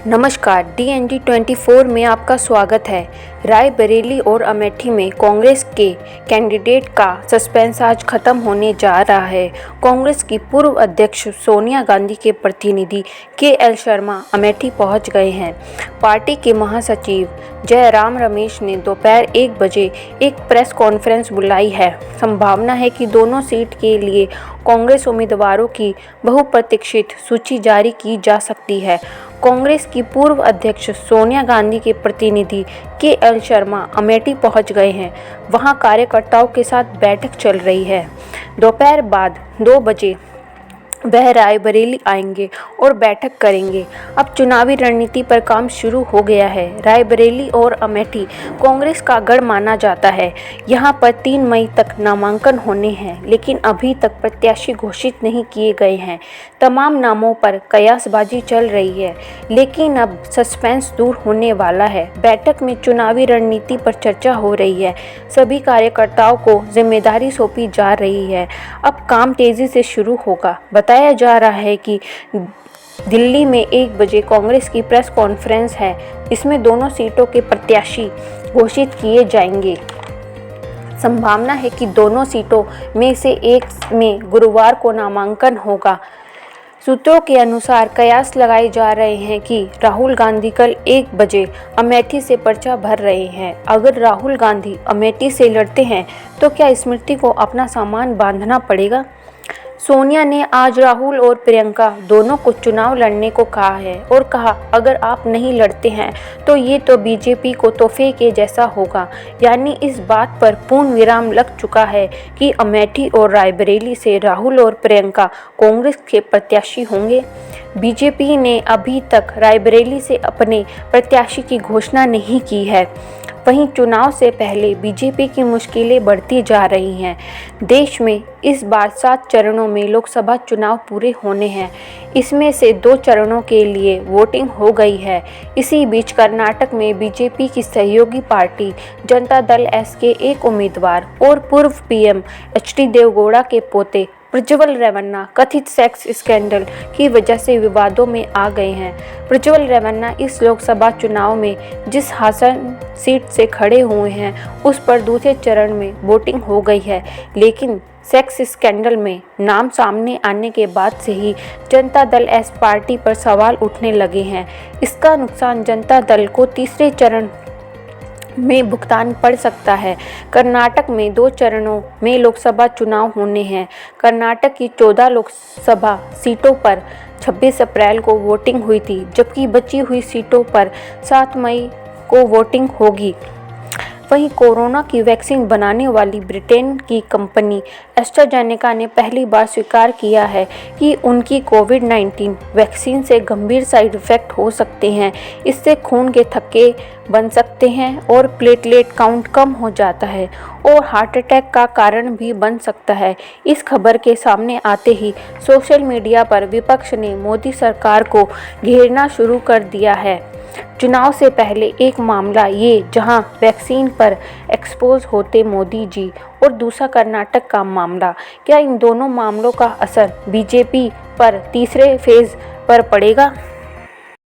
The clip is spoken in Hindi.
नमस्कार, DND 24 में आपका स्वागत है। रायबरेली और अमेठी में कांग्रेस के कैंडिडेट का सस्पेंस आज खत्म होने जा रहा है। कांग्रेस की पूर्व अध्यक्ष सोनिया गांधी के प्रतिनिधि KL शर्मा अमेठी पहुंच गए हैं। पार्टी के महासचिव जयराम रमेश ने दोपहर 1 बजे एक प्रेस कॉन्फ्रेंस बुलाई है। संभावना है कि दोनों सीट के लिए कांग्रेस उम्मीदवारों की बहुप्रतीक्षित सूची जारी की जा सकती है। कांग्रेस की पूर्व अध्यक्ष सोनिया गांधी के प्रतिनिधि KL शर्मा अमेठी पहुंच गए हैं। वहां कार्यकर्ताओं के साथ बैठक चल रही है। दोपहर बाद 2 बजे वह रायबरेली आएंगे और बैठक करेंगे। अब चुनावी रणनीति पर काम शुरू हो गया है। रायबरेली और अमेठी कांग्रेस का गढ़ माना जाता है। यहां पर 3 मई तक नामांकन होने हैं, लेकिन अभी तक प्रत्याशी घोषित नहीं किए गए हैं। तमाम नामों पर कयासबाजी चल रही है, लेकिन अब सस्पेंस दूर होने वाला है। बैठक में चुनावी रणनीति पर चर्चा हो रही है। सभी कार्यकर्ताओं को जिम्मेदारी सौंपी जा रही है। अब काम तेजी से शुरू होगा। बताया जा रहा है कि दिल्ली में 1 बजे कांग्रेस की प्रेस कॉन्फ्रेंस है। इसमें दोनों सीटों के प्रत्याशी घोषित किए जाएंगे। संभावना है कि दोनों सीटों में से एक में गुरुवार को नामांकन होगा। सूत्रों के अनुसार कयास लगाए जा रहे हैं कि राहुल गांधी कल 1 बजे अमेठी से पर्चा भर रहे हैं। अगर राहुल गांधी अमेठी से लड़ते हैं तो क्या स्मृति को अपना सामान बांधना पड़ेगा? सोनिया ने आज राहुल और प्रियंका दोनों को चुनाव लड़ने को कहा है और कहा, अगर आप नहीं लड़ते हैं तो ये तो बीजेपी को तोहफे के जैसा होगा। यानी इस बात पर पूर्ण विराम लग चुका है कि अमेठी और रायबरेली से राहुल और प्रियंका कांग्रेस के प्रत्याशी होंगे। बीजेपी ने अभी तक रायबरेली से अपने प्रत्याशी की घोषणा नहीं की है। वहीं चुनाव से पहले बीजेपी की मुश्किलें बढ़ती जा रही हैं। देश में इस बार 7 चरणों में लोकसभा चुनाव पूरे होने हैं। इसमें से 2 चरणों के लिए वोटिंग हो गई है। इसी बीच कर्नाटक में बीजेपी की सहयोगी पार्टी जनता दल एस के एक उम्मीदवार और पूर्व PM HD देवेगौड़ा के पोते प्रज्वल रेवन्ना कथित सेक्स स्कैंडल की वजह से विवादों में आ गए हैं। प्रज्वल रेवन्ना इस लोकसभा चुनाव में जिस हासन सीट से खड़े हुए हैं उस पर दूसरे चरण में वोटिंग हो गई है, लेकिन सेक्स स्कैंडल में नाम सामने आने के बाद से ही जनता दल एस पार्टी पर सवाल उठने लगे हैं। इसका नुकसान जनता दल को तीसरे चरण में भुगतान पड़ सकता है। कर्नाटक में 2 चरणों में लोकसभा चुनाव होने हैं। कर्नाटक की 14 लोकसभा सीटों पर 26 अप्रैल को वोटिंग हुई थी, जबकि बची हुई सीटों पर 7 मई को वोटिंग होगी। वहीं कोरोना की वैक्सीन बनाने वाली ब्रिटेन की कंपनी एस्ट्राजेनेका ने पहली बार स्वीकार किया है कि उनकी कोविड-19 वैक्सीन से गंभीर साइड इफ़ेक्ट हो सकते हैं। इससे खून के थक्के बन सकते हैं और प्लेटलेट काउंट कम हो जाता है और हार्ट अटैक का कारण भी बन सकता है। इस खबर के सामने आते ही सोशल मीडिया पर विपक्ष ने मोदी सरकार को घेरना शुरू कर दिया है। चुनाव से पहले एक मामला ये जहां वैक्सीन पर एक्सपोज होते मोदी जी और दूसरा कर्नाटक का मामला। क्या इन दोनों मामलों का असर बीजेपी पर तीसरे फेज पर पड़ेगा?